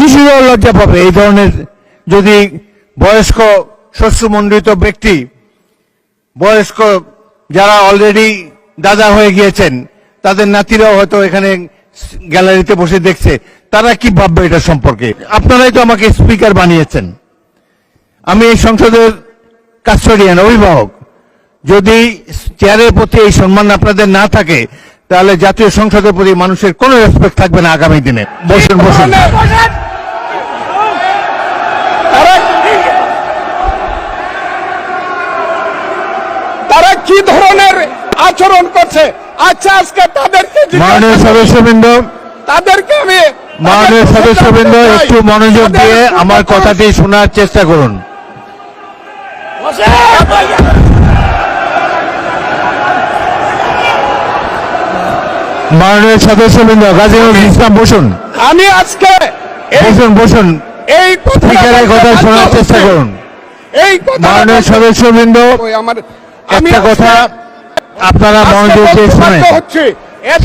শিশুরাও লজ্জা পাবে এই ধরনের, যদি বয়স্ক শ্বশ্রুমণ্ডিত ব্যক্তি, বয়স্ক যারা অলরেডি দাদা হয়ে গিয়েছেন, তাদের নাতিরাও হয়তো এখানে গ্যালারিতে বসে দেখছে, তারা কি ভাববে এটা সম্পর্কে? আপনারাই তো আমাকে স্পিকার বানিয়েছেন, আমি এই সংসদের কাস্টোডিয়ান, অভিভাবক। যদি চেয়ারের প্রতি এই সম্মান আপনাদের না থাকে, তাহলে জাতীয় সংসদের প্রতি মানুষের কোনো রেসপেক্ট থাকবে না আগামী দিনে। বসুন বসুন। তারা কি ধরনের আচরণ করছে? আচ্ছা, আজকে তাদেরকে, মাননীয় সদস্যবৃন্দ, মাননীয় সদস্যবৃন্দ, একটু মনোযোগ দিয়ে আমার কথাটি শোনার চেষ্টা করুন। মাননীয় সদস্যবৃন্দ, গাজী নজরুল ইসলাম বসুন। আমি আজকে বসুন বসুন, এই স্পিকারের কথা শোনার চেষ্টা করুন। এই কথা, মাননীয় সদস্যবৃন্দ, একটা কথা আপনারা মনোযোগ দিয়ে শোনেন।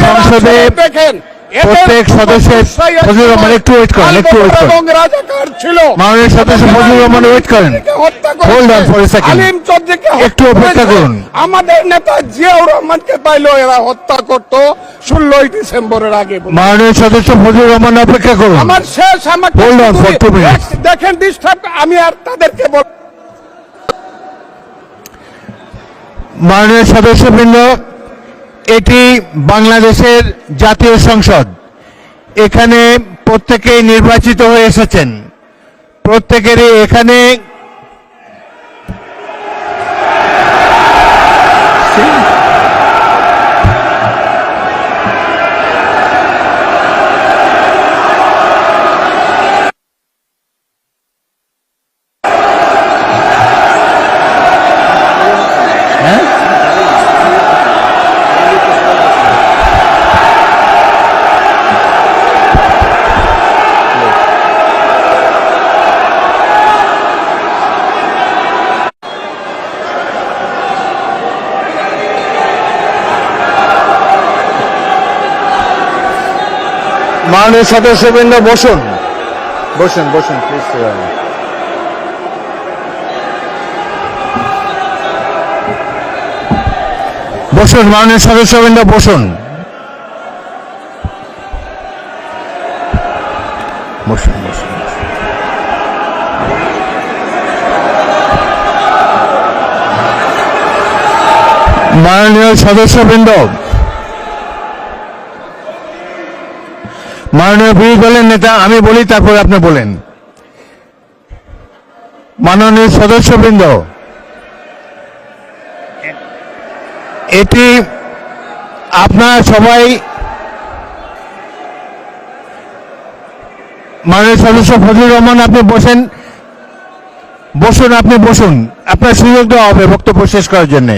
সংসদে প্রত্যেক সদস্যের, ফজলুর রহমান একটু ওয়েট করেন, একটু ওয়েট করেন। মাননীয় সদস্য ফজলুর রহমান ওয়েট করেন, hold on for a second, একটু অপেক্ষা করুন। আমাদের নেতা জিয়াউর রহমানকে পাইলো এরা হত্যা করতো 16 ডিসেম্বরের আগে। মাননীয় সদস্য ফজলুর রহমান অপেক্ষা করুন, আমার শেষ, আমাকে হোল্ড অন ফর 2 মিনিটস। দেখেন ডিস্টার্ব, আমি আর তাদেরকে বল। মাননীয় সদস্যবৃন্দ, এটি বাংলাদেশের জাতীয় সংসদ। এখানে প্রত্যেকেই নির্বাচিত হয়ে এসেছেন, প্রত্যেকেরই এখানে মাননীয় সদস্যবৃন্দ বসুন, বসুন বসুন প্লিজ। বসুন মাননীয় সদস্যবৃন্দ, বসুন বসুন বসুন। মাননীয় সদস্যবৃন্দ, মাননীয় বিরোধী দলের নেতা, আমি বলি তারপরে আপনি বলেন। মাননীয় সদস্যবৃন্দ, এটি আপনারা সবাই, মাননীয় সদস্য ফজলুর রহমান আপনি বসেন, বসুন, আপনি বসুন, আপনার সুযোগ দেওয়া হবে বক্তব্য শেষ করার জন্য।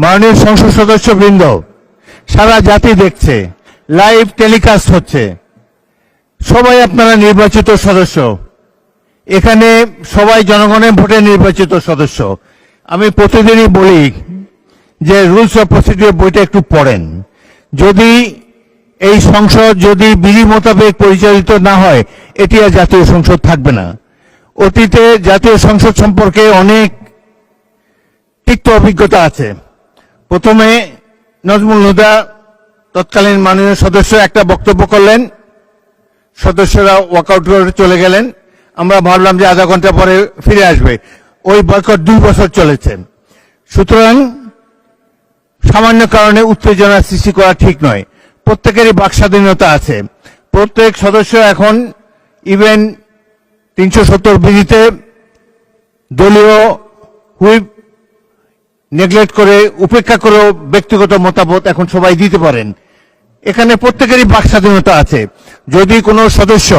মাননীয় সংসদ সদস্যবৃন্দ, সারা জাতি দেখছে, লাইভ টেলিকাস্ট হচ্ছে, সবাই আপনারা নির্বাচিত সদস্য, এখানে সবাই জনগণের ভোটে নির্বাচিত সদস্য। আমি প্রতিদিনই বলি যে রুলস অফ প্রসিডিওর বইটা একটু পড়েন। যদি এই সংসদ যদি বিধি মোতাবেক পরিচালিত না হয়, এটি আর জাতীয় সংসদ থাকবে না। অতীতে জাতীয় সংসদ সম্পর্কে অনেক তিক্ত অভিজ্ঞতা আছে। প্রথমে নজমুল হুদা তৎকালীন মাননীয় সদস্য একটা বক্তব্য করলেন, সদস্যরা ওয়াকআউট করে চলে গেলেন, আমরা ভাবলাম যে আধা ঘন্টা পরে ফিরে আসবে। ওই বয়কট 2 বছর চলেছে। সুতরাং সামান্য কারণে উত্তেজনা সৃষ্টি করা ঠিক নয়। প্রত্যেকেরই বাক স্বাধীনতা আছে। প্রত্যেক সদস্য এখন ইভেন 370 বিধিতে দলীয় হুইপ নেগলেক্ট করে, উপেক্ষা করেও ব্যক্তিগত মতামত এখন সবাই দিতে পারেন। এখানে প্রত্যেকেরই বাক স্বাধীনতা আছে। যদি কোনো সদস্য,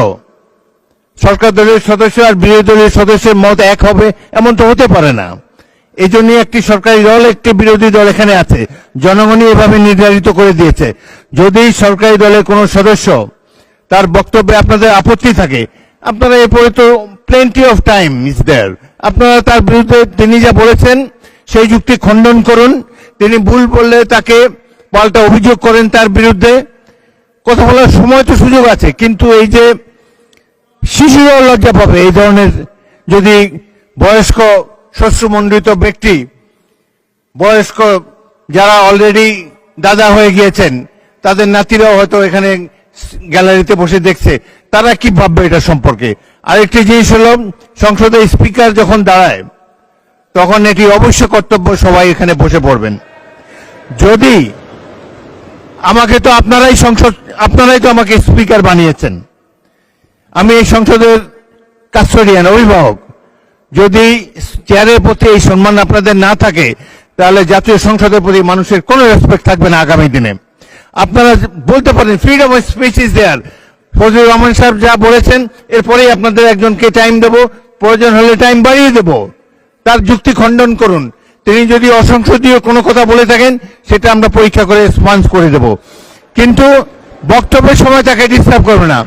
সরকার দলের সদস্য আর বিরোধী দলের সদস্যের মত এক হবে, এমন তো হতে পারে না। এই জন্য একটি সরকারি দল, একটি বিরোধী দল এখানে আছে, জনগণই এভাবে নির্ধারিত করে দিয়েছে। যদি সরকারি দলের কোনো সদস্য তার বক্তব্যে আপনাদের আপত্তি থাকে, আপনারা এরপরে তো plenty of time is there, আপনারা তার বিরুদ্ধে তিনি যা বলেছেন সেই যুক্তি খণ্ডন করুন। তিনি ভুল বললে তাকে পাল্টা অভিযোগ করেন তার বিরুদ্ধে। কথা বলার সময় তো সুযোগ আছে, কিন্তু এই যে শিশুরাও লজ্জা পাবে এই ধরনের, যদি বয়স্ক শ্বশ্রুমণ্ডিত ব্যক্তি, বয়স্ক যারা অলরেডি দাদা হয়ে গিয়েছেন, তাদের নাতিরাও হয়তো এখানে গ্যালারিতে বসে দেখছে, তারা কি ভাববে এটা সম্পর্কে। আরেকটি জিনিস হলো, সংসদের স্পিকার যখন দাঁড়ায় তখন এটি অবশ্য কর্তব্য সবাই এখানে বসে পড়বেন। যদি আমাকে তো আপনারাই তো আমাকে স্পিকার বানিয়েছেন, আমি এই সংসদের কাস্টোডিয়ান, অভিভাবক। যদি চেয়ারের প্রতি এই সম্মান আপনাদের না থাকে, তাহলে জাতীয় সংসদের প্রতি মানুষের কোনো রেসপেক্ট থাকবে না আগামী দিনে। আপনারা বলতে পারেন freedom of speech is there, Fazlur Rahman সাহেব যা বলেছেন এরপরেই আপনাদের একজনকে টাইম দেব, প্রয়োজন হলে টাইম বাড়িয়ে দেব, তার যুক্তি খণ্ডন করুন। তিনি যদি অসংসদীয় কোনো কথা বলে থাকেন সেটা আমরা পরীক্ষা করে স্পঞ্জ করে দেব, কিন্তু বক্তব্যের সময় তাকে ডিস্টার্ব করবে না।